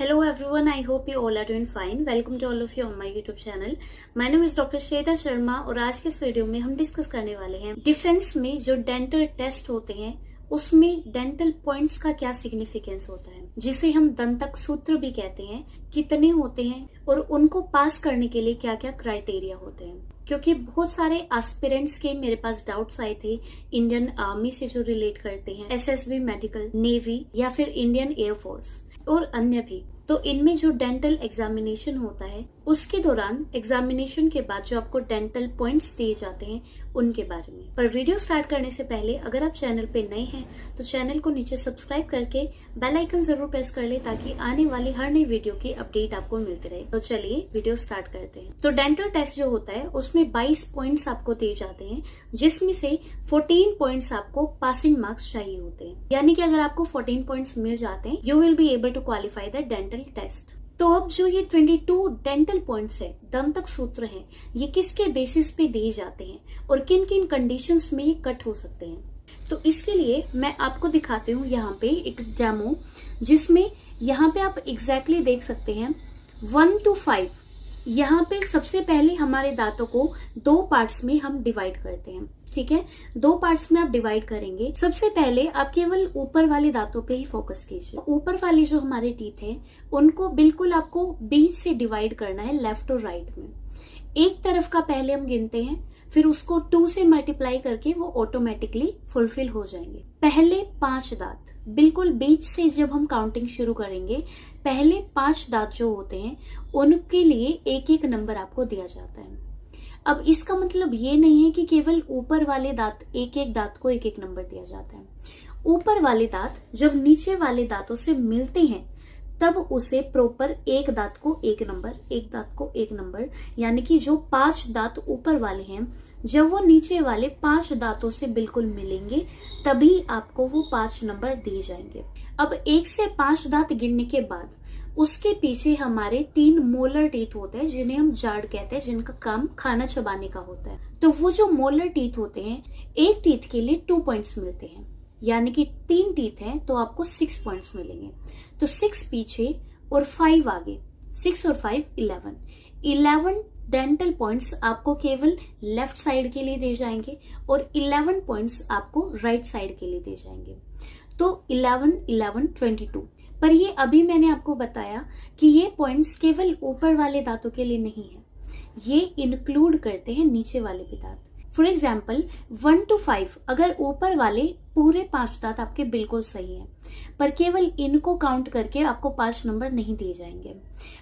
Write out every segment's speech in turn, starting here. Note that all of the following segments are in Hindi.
Hello everyone, I hope you all are doing fine. Welcome to all of you on my YouTube channel. My name is doctor Shweta Sharma और आज के इस वीडियो में हम डिस्कस करने वाले हैं डिफेंस में जो डेंटल टेस्ट होते हैं उसमें डेंटल पॉइंट्स का क्या सिग्निफिकेंस होता है, जिसे हम दंतक सूत्र भी कहते हैं, कितने होते हैं और उनको पास करने के लिए क्या क्या क्राइटेरिया होते हैं। क्योंकि बहुत सारे एस्पिरेंट्स के मेरे पास डाउट्स आए थे इंडियन आर्मी से जो रिलेट करते हैं, एसएसबी मेडिकल, नेवी या फिर इंडियन एयरफोर्स और अन्य भी। तो इनमें जो डेंटल एग्जामिनेशन होता है उसके दौरान एग्जामिनेशन के बाद जो आपको डेंटल पॉइंट्स दिए जाते हैं उनके बारे में। पर वीडियो स्टार्ट करने से पहले अगर आप चैनल पे नए हैं तो चैनल को नीचे सब्सक्राइब करके बेल आइकन जरूर प्रेस कर ले ताकि आने वाली हर नई वीडियो की अपडेट आपको मिलती रहे। तो चलिए वीडियो स्टार्ट करते हैं। तो डेंटल टेस्ट जो होता है उसमें 22 पॉइंट्स आपको दिए जाते हैं, जिसमें से 14 पॉइंट्स आपको पासिंग मार्क्स चाहिए होते हैं। यानी कि अगर आपको 14 पॉइंट्स मिल जाते हैं you will be able to qualify the dental test. तो अब जो ये 22 डेंटल पॉइंट्स है, दंतक सूत्र हैं, ये किसके बेसिस पे दिए जाते हैं और किन किन कंडीशंस में ये कट हो सकते हैं। तो इसके लिए मैं आपको दिखाती हूँ यहाँ पे एक डेमो, जिसमें यहाँ पे आप एग्जैक्टली देख सकते हैं 1 to 5। यहाँ पे सबसे पहले हमारे दांतों को 2 पार्ट्स में हम डिवाइड करते हैं। ठीक है, 2 पार्ट्स में आप डिवाइड करेंगे। सबसे पहले आप केवल ऊपर वाले दांतों पे ही फोकस कीजिए। ऊपर वाले जो हमारे टीथ हैं उनको बिल्कुल आपको बीच से डिवाइड करना है, लेफ्ट और राइट में। एक तरफ का पहले हम गिनते हैं, फिर उसको 2 से मल्टीप्लाई करके वो ऑटोमेटिकली फुलफिल हो जाएंगे। पहले 5 दांत बिल्कुल बीच से जब हम काउंटिंग शुरू करेंगे, पहले 5 दांत जो होते हैं उनके लिए एक एक नंबर आपको दिया जाता है। अब इसका मतलब ये नहीं है कि केवल ऊपर वाले दांत एक एक दांत को एक एक नंबर दिया जाता है। ऊपर वाले दांत जब नीचे वाले दांतों से मिलते हैं तब उसे प्रॉपर एक दांत को एक नंबर, एक दांत को एक नंबर, यानी कि जो 5 दांत ऊपर वाले हैं जब वो नीचे वाले 5 दांतों से बिल्कुल मिलेंगे तभी आपको वो 5 नंबर दिए जाएंगे। अब 1 से 5 दांत गिनने के बाद उसके पीछे हमारे 3 मोलर टीथ होते हैं, जिन्हें हम जाड़ कहते हैं, जिनका काम खाना चबाने का होता है। तो वो जो मोलर टीथ होते हैं, एक टीथ के लिए 2 पॉइंट्स मिलते हैं, यानी कि 3 टीथ हैं तो आपको 6 पॉइंट्स मिलेंगे। तो 6 पीछे और 5 आगे, 6 और 5 11 डेंटल पॉइंट्स आपको केवल लेफ्ट साइड के लिए दिए जाएंगे और 11 पॉइंट्स आपको राइट साइड के लिए दिए जाएंगे। तो 11 11 22। पर ये अभी मैंने आपको बताया कि ये पॉइंट्स केवल ऊपर वाले दांतों के लिए नहीं है, ये इंक्लूड करते हैं नीचे वाले भी दांत। फॉर एग्जाम्पल 1 to 5, अगर ऊपर वाले पूरे 5 दांत आपके बिल्कुल सही हैं, पर केवल इनको काउंट करके आपको 5 नंबर नहीं दिए जाएंगे।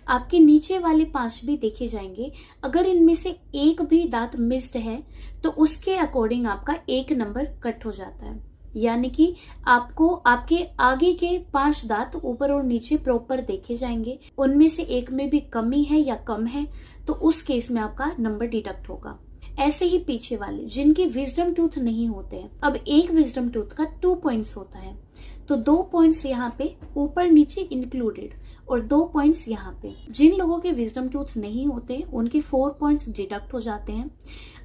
आपके नीचे वाले 5 भी देखे जाएंगे। अगर इनमें से एक भी दांत मिस्ड है तो उसके अकॉर्डिंग आपका 1 नंबर कट हो जाता है। यानी कि आपको आपके आगे के 5 दांत ऊपर और नीचे प्रॉपर देखे जाएंगे, उनमें से एक में भी कमी है या कम है तो उस केस में आपका नंबर डिडक्ट होगा। ऐसे ही पीछे वाले जिनके विजडम टूथ नहीं होते हैं, अब एक विजडम टूथ का 2 पॉइंट्स होता है तो 2 पॉइंट्स यहाँ पे ऊपर नीचे इंक्लूडेड और 2 पॉइंट्स यहाँ पे। जिन लोगों के विजडम टूथ नहीं होते उनके 4 पॉइंट्स डिडक्ट हो जाते हैं।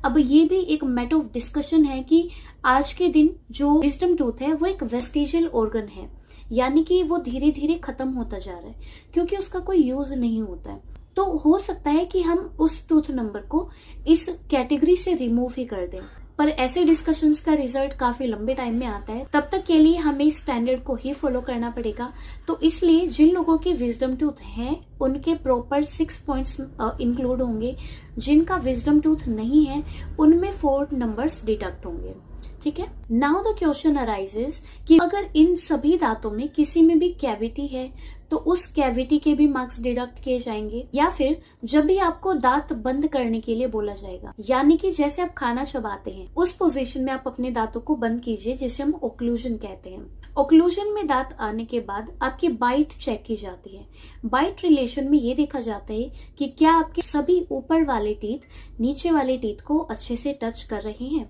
अब ये भी एक मैटर ऑफ डिस्कशन है कि आज के दिन जो विजडम टूथ है वो एक वेस्टिजियल ऑर्गन है, यानी कि वो धीरे धीरे खत्म होता जा रहा है क्योंकि उसका कोई यूज नहीं होता है। तो हो सकता है कि हम उस टूथ नंबर को इस कैटेगरी से रिमूव ही कर दें, पर ऐसे डिस्कशंस का रिजल्ट काफी लंबे टाइम में आता है। तब तक के लिए हमें इस स्टैंडर्ड को ही फॉलो करना पड़ेगा। तो इसलिए जिन लोगों के विजडम टूथ हैं उनके प्रॉपर 6 पॉइंट्स इंक्लूड होंगे, जिनका विजडम टूथ नहीं है उनमें 4 नंबर्स डिडक्ट होंगे। ठीक है, नाउ द क्वेश्चन अराइजेस कि अगर इन सभी दांतों में किसी में भी कैविटी है तो उस कैविटी के भी मार्क्स डिडक्ट किए जाएंगे, या फिर जब भी आपको दांत बंद करने के लिए बोला जाएगा, यानी कि जैसे आप खाना चबाते हैं उस पोजीशन में आप अपने दांतों को बंद कीजिए, जिसे हम ओक्लूजन कहते हैं। ओक्लूजन में दांत आने के बाद आपकी बाइट चेक की जाती है। बाइट रिलेशन में ये देखा जाता है कि क्या आपके सभी ऊपर वाले टीथ नीचे वाले टीथ को अच्छे से टच कर रहे हैं।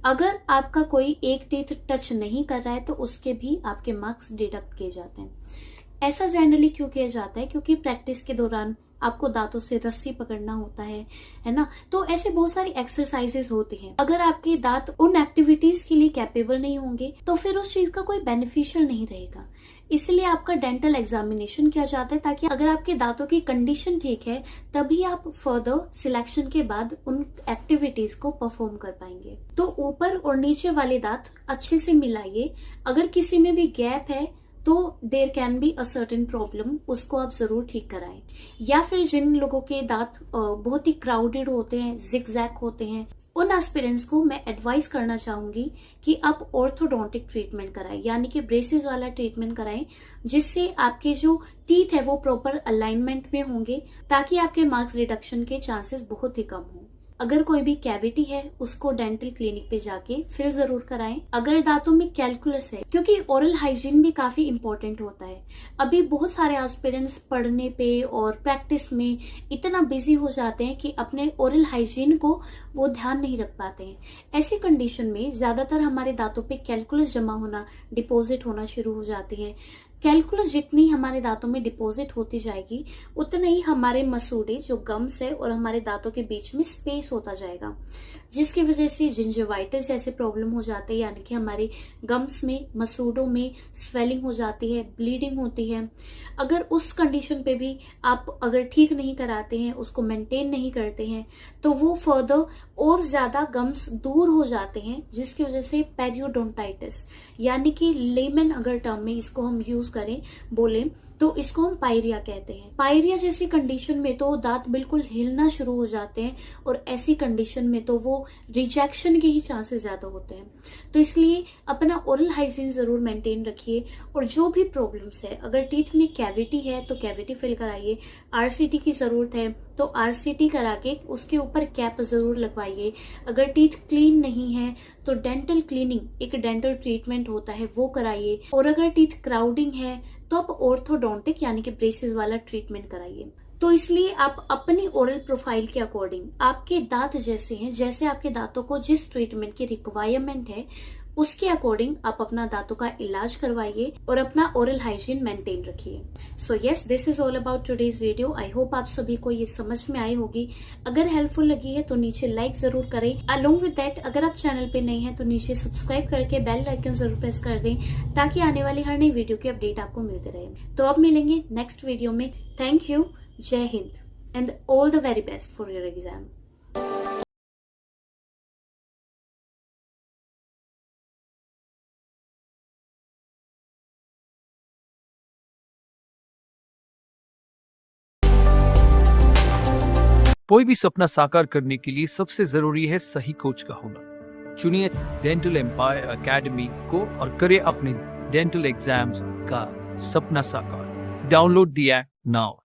अगर आपका कोई एक टीथ टच नहीं कर रहा है तो उसके भी आपके मार्क्स डिडक्ट किए जाते हैं। ऐसा जनरली क्यों किया जाता है? क्योंकि प्रैक्टिस के दौरान आपको दांतों से रस्सी पकड़ना होता है ना। तो ऐसे बहुत सारी एक्सरसाइजेस होती हैं। अगर आपके दांत उन एक्टिविटीज के लिए कैपेबल नहीं होंगे तो फिर उस चीज का कोई बेनिफिशियल नहीं रहेगा। इसलिए आपका डेंटल एग्जामिनेशन किया जाता है, ताकि अगर आपके दांतों की कंडीशन ठीक है तभी आप फर्दर सिलेक्शन के बाद उन एक्टिविटीज को परफॉर्म कर पाएंगे। तो ऊपर और नीचे वाले दांत अच्छे से मिलाइए। अगर किसी में भी गैप है तो there can be a certain problem, उसको आप जरूर ठीक कराएं। या फिर जिन लोगों के दांत बहुत ही क्राउडेड होते हैं, जिगजैग होते हैं, उन एस्पिरेंट्स को मैं एडवाइस करना चाहूंगी कि आप ऑर्थोडोंटिक ट्रीटमेंट कराएं, यानी कि ब्रेसेस वाला ट्रीटमेंट कराएं, जिससे आपके जो टीथ है वो प्रॉपर अलाइनमेंट में होंगे, ताकि आपके मार्क्स रिडक्शन के चांसेस बहुत ही कम हों। अगर कोई भी कैविटी है उसको डेंटल क्लिनिक पे जाके फिल जरूर कराएं। अगर दांतों में कैलकुलस है, क्योंकि ओरल हाइजीन भी काफी इंपॉर्टेंट होता है। अभी बहुत सारे एस्पिरेंट्स पढ़ने पे और प्रैक्टिस में इतना बिजी हो जाते हैं कि अपने ओरल हाइजीन को वो ध्यान नहीं रख पाते हैं। ऐसी कंडीशन में ज्यादातर हमारे दांतों पे कैलकुलस जमा होना, डिपॉजिट होना शुरू हो जाती है। कैलकुलस जितनी हमारे दांतों में डिपॉजिट होती जाएगी उतना ही हमारे मसूड़े जो गम्स है और हमारे दांतों के बीच में स्पेस होता जाएगा, जिसकी वजह से जिंजिवाइटिस जैसे प्रॉब्लम हो जाते हैं, यानी कि हमारे गम्स में, मसूड़ों में स्वेलिंग हो जाती है, ब्लीडिंग होती है। अगर उस कंडीशन पे भी आप अगर ठीक नहीं कराते हैं, उसको मेंटेन नहीं करते हैं, तो वो फर्दर और ज्यादा गम्स दूर हो जाते हैं, जिसकी वजह से पेरियोडोंटाइटिस, यानी कि लेमन अगर टर्म में इसको हम यूज करें, बोले तो इसको हम पायरिया कहते हैं। पायरिया जैसी कंडीशन में तो दांत बिल्कुल हिलना शुरू हो जाते हैं, और ऐसी कंडीशन में तो वो रिजेक्शन के ही चांसेस ज्यादा होते हैं। तो इसलिए अपना ओरल हाइजीन जरूर मेंटेन रखिए। और जो भी प्रॉब्लम्स है, अगर टीथ में कैविटी है तो कैविटी फिल कराइए, आरसीटी की जरूरत है तो आरसीटी करा के उसके ऊपर कैप जरूर लगवाइए। अगर टीथ क्लीन नहीं है तो डेंटल क्लीनिंग, एक डेंटल ट्रीटमेंट होता है, वो कराइए। और अगर टीथ क्राउडिंग है तो आप ऑर्थोडोंटिक यानी कि ब्रेसेस वाला ट्रीटमेंट कराइए। तो इसलिए आप अपनी ओरल प्रोफाइल के अकॉर्डिंग, आपके दांत जैसे हैं, जैसे आपके दांतों को जिस ट्रीटमेंट की रिक्वायरमेंट है उसके अकॉर्डिंग आप अपना दांतों का इलाज करवाइए और अपना ओरल हाइजीन मेंटेन रखिए। So yes, this is all about today's video. I hope आप सभी को ये समझ में आई होगी। अगर हेल्पफुल लगी है तो नीचे लाइक जरूर करें। अलोंग विद दैट, अगर आप चैनल पे नए हैं तो नीचे सब्सक्राइब करके बेल आइकन जरूर प्रेस कर दें, ताकि आने वाली हर नई वीडियो की अपडेट आपको मिलते रहे। तो अब मिलेंगे नेक्स्ट वीडियो में। थैंक यू, जय Hind and all the very best for your exam. कोई भी सपना साकार करने के लिए सबसे जरूरी है सही कोच का होना। चुनिए डेंटल एम्पायर एकेडमी को और करें अपने डेंटल एग्जाम्स का सपना साकार। Download the app now.